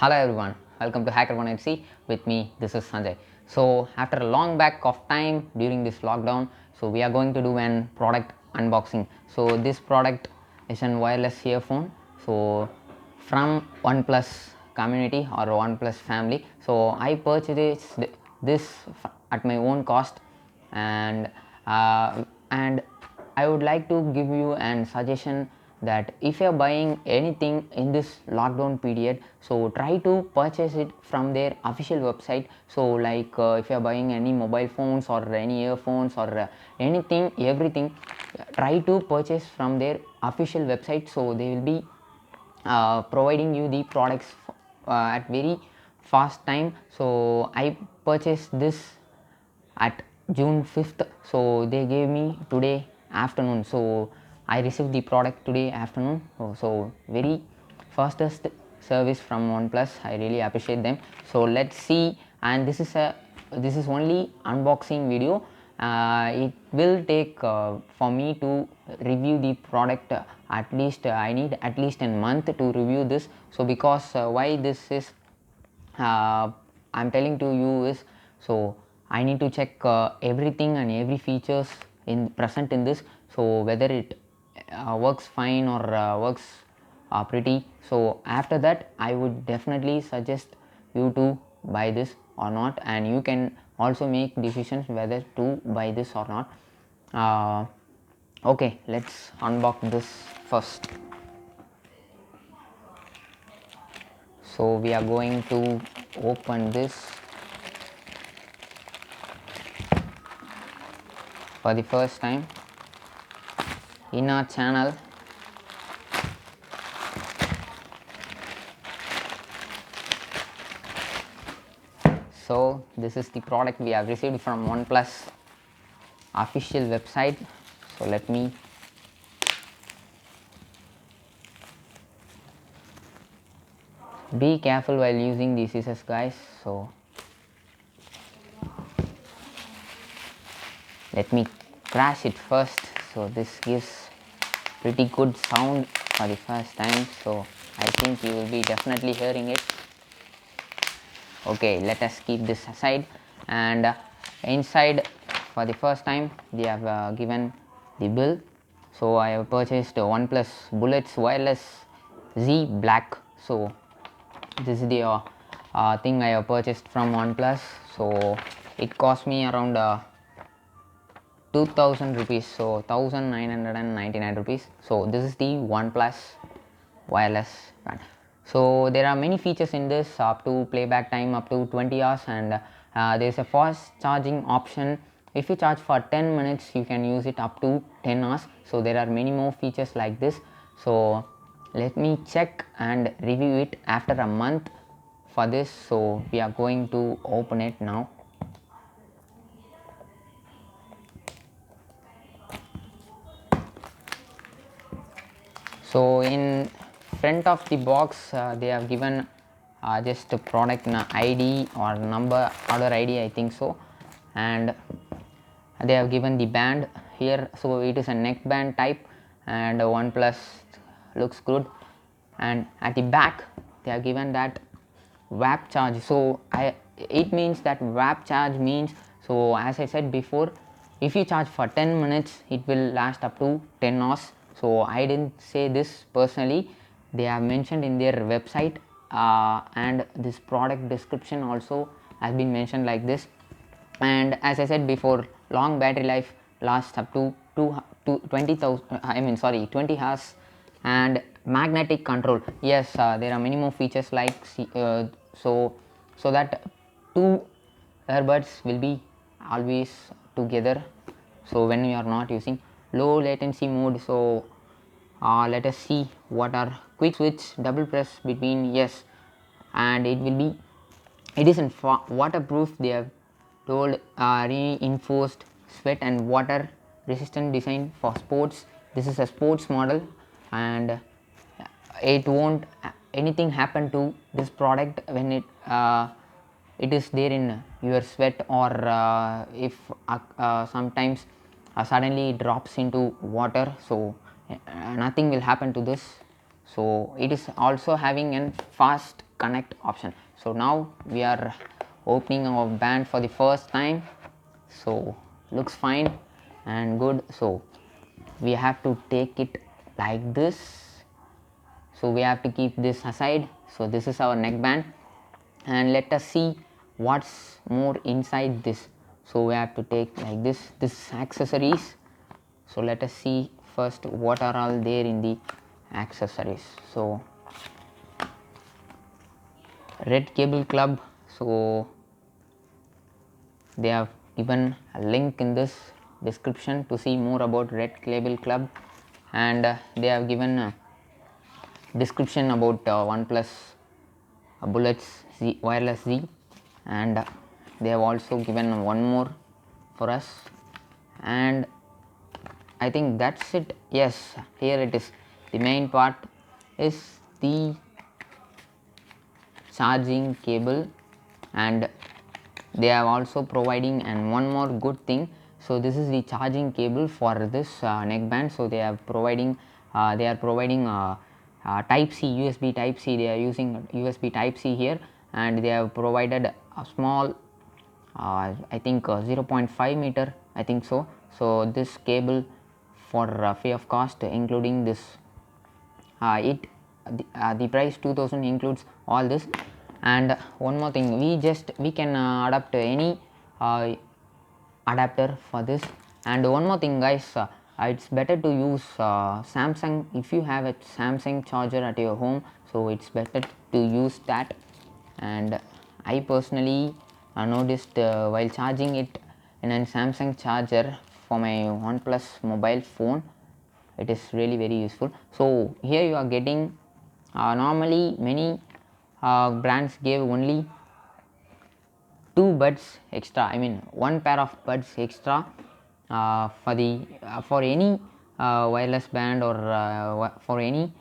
Hello everyone, welcome to hackeronehc. With me, this is Sanjay. So after a long back of time during this lockdown, so we are going to do an product unboxing. So this product is an wireless earphone. So from OnePlus community or OnePlus family. So I purchased this at my own cost, and uh, and I would like to give you an suggestion that if you are buying anything in this lockdown period, so try to purchase it from their official website. So like if you are buying any mobile phones or any earphones or anything, everything, try to purchase from their official website. So they will be providing you the products at very fast time. So I purchased this at June 5th, so they gave me today afternoon. So I received the product today afternoon. So very fastest service from OnePlus. I really appreciate them. So let's see. And this is only unboxing video. It will take for me to review the product. At least I need at least a month to review this. So because why this is I'm telling to you is, so I need to check everything and every features in present in this, so whether it works fine or works pretty. So after that I would definitely suggest you to buy this or not, and you can also make decisions whether to buy this or not. Okay, let's unbox this first. So we are going to open this for the first time in our channel. So this is the product we have received from OnePlus official website. So let me be careful while using these scissors, guys. So let me crash it first. So this gives pretty good sound for the first time, so I think you will be definitely hearing it. Okay, let us keep this aside. And inside, for the first time, they have given the bill. So I have purchased OnePlus Bullets Wireless Z Black. So this is the thing I have purchased from OnePlus. So it cost me around 2000 rupees, so 1999 rupees. So this is the OnePlus wireless band. So there are many features in this, up to playback time up to 20 hours, and there is a fast charging option. If you charge for 10 minutes you can use it up to 10 hours. So there are many more features like this. So let me check and review it after a month for this. So we are going to open it now. So in front of the box they have given just a product ID or number, order ID, I think so, and they have given the band here. So it is a neck band type, and OnePlus looks good. And at the back they have given that WAP charge. So it means that WAP charge means, so as I said before, if you charge for 10 minutes it will last up to 10 hours. So I didn't say this personally, they have mentioned in their website, and this product description also has been mentioned like this. And as I said before, long battery life lasts up to 20 hours. And magnetic control, yes, there are many more features like so that two earbuds will be always together, so when you are not using low latency mode. So let us see what are quick switch, double press between, yes, and it is in waterproof. They have told reinforced sweat and water resistant design for sports. This is a sports model, and it won't anything happen to this product when it is there in your sweat, or if sometimes suddenly it drops into water. So nothing will happen to this. So it is also having a fast connect option. So now we are opening our band for the first time, so looks fine and good. So we have to take it like this, so we have to keep this aside. So this is our neckband, and let us see what's more inside this. So we have to take like this accessories. So let us see first what are all there in the accessories. So Red Cable Club, so they have given a link in this description to see more about Red Cable Club, and they have given a description about OnePlus Bullets Z, Wireless Z, and they have also given one more for us, and I think that's it. Yes, here it is. The main part is the charging cable, and they are also providing, and one more good thing, so this is the charging cable for this neckband. So they are providing type C, USB type C. They are using USB type C here, and they have provided a small I think 0.5 meter, I think so. So this cable for free of cost, including this the price 2000 includes all this. And one more thing, we can adapt any adapter for this. And one more thing guys, it's better to use Samsung. If you have a Samsung charger at your home, so it's better to use that. And I personally noticed while charging it in a Samsung charger for my OnePlus mobile phone, it is really very useful. So here you are getting normally many brands gave only two buds extra, I mean one pair of buds extra for the for any wireless band or for any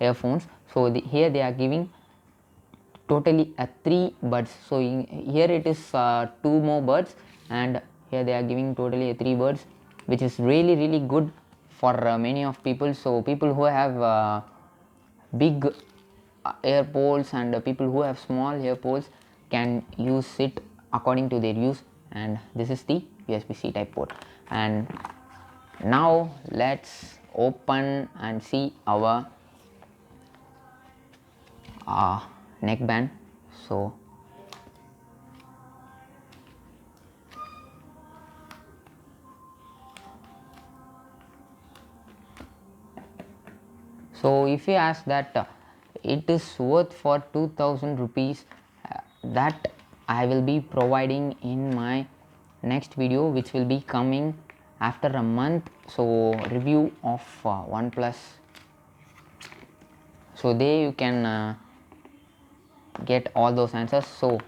earphones. So here they are giving totally 3 buds. So here it is 2 more buds, and here they are giving totally 3 buds, which is really good for many of people. So people who have big air poles and people who have small air poles can use it according to their use. And this is the USB-C type port. And now let's open and see our neckband. So if you ask that it is worth for 2000 rupees, that I will be providing in my next video, which will be coming after a month. So review of OnePlus, so there you can get all those answers. So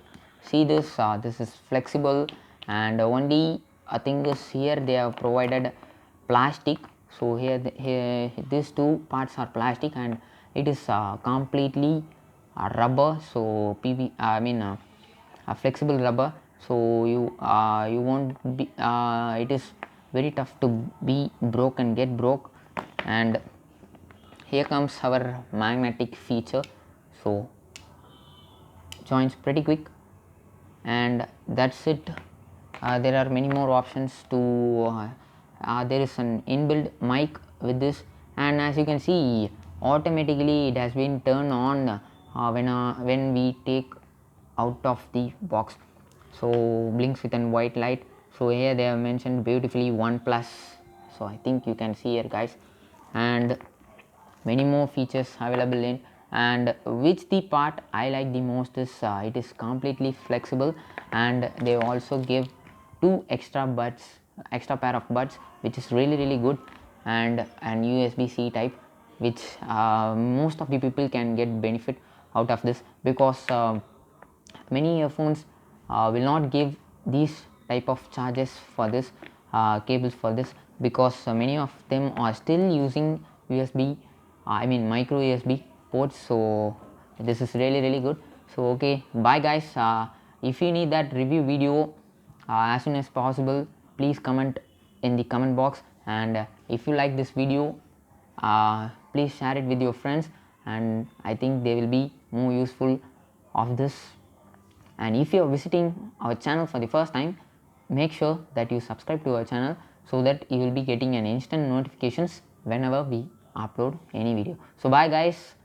see this, this is flexible, and only thing is here they have provided plastic. So here these two parts are plastic, and it is completely rubber. So I mean a flexible rubber. So you won't be it is very tough to be broken, get broke. And here comes our magnetic feature. So joins pretty quick, and that's it. There are many more options to there is an inbuilt mic with this, and as you can see, automatically it has been turned on when we take out of the box. So blinks with a white light. So here they have mentioned beautifully OnePlus, so I think you can see here guys, and many more features available in. And which the part I like the most is it is completely flexible, and they also give 2 extra pair of buds, which is really good, and an USB-C type, which most of the people can get benefit out of this, because many earphones will not give these type of charges for this cables for this, because many of them are still using USB, I mean micro USB ports. So this is really good. So okay, bye guys. If you need that review video as soon as possible, please comment in the comment box, and if you like this video, please share it with your friends, and I think they will be more useful of this. And if you are visiting our channel for the first time, make sure that you subscribe to our channel so that you will be getting an instant notifications whenever we upload any video. So bye guys,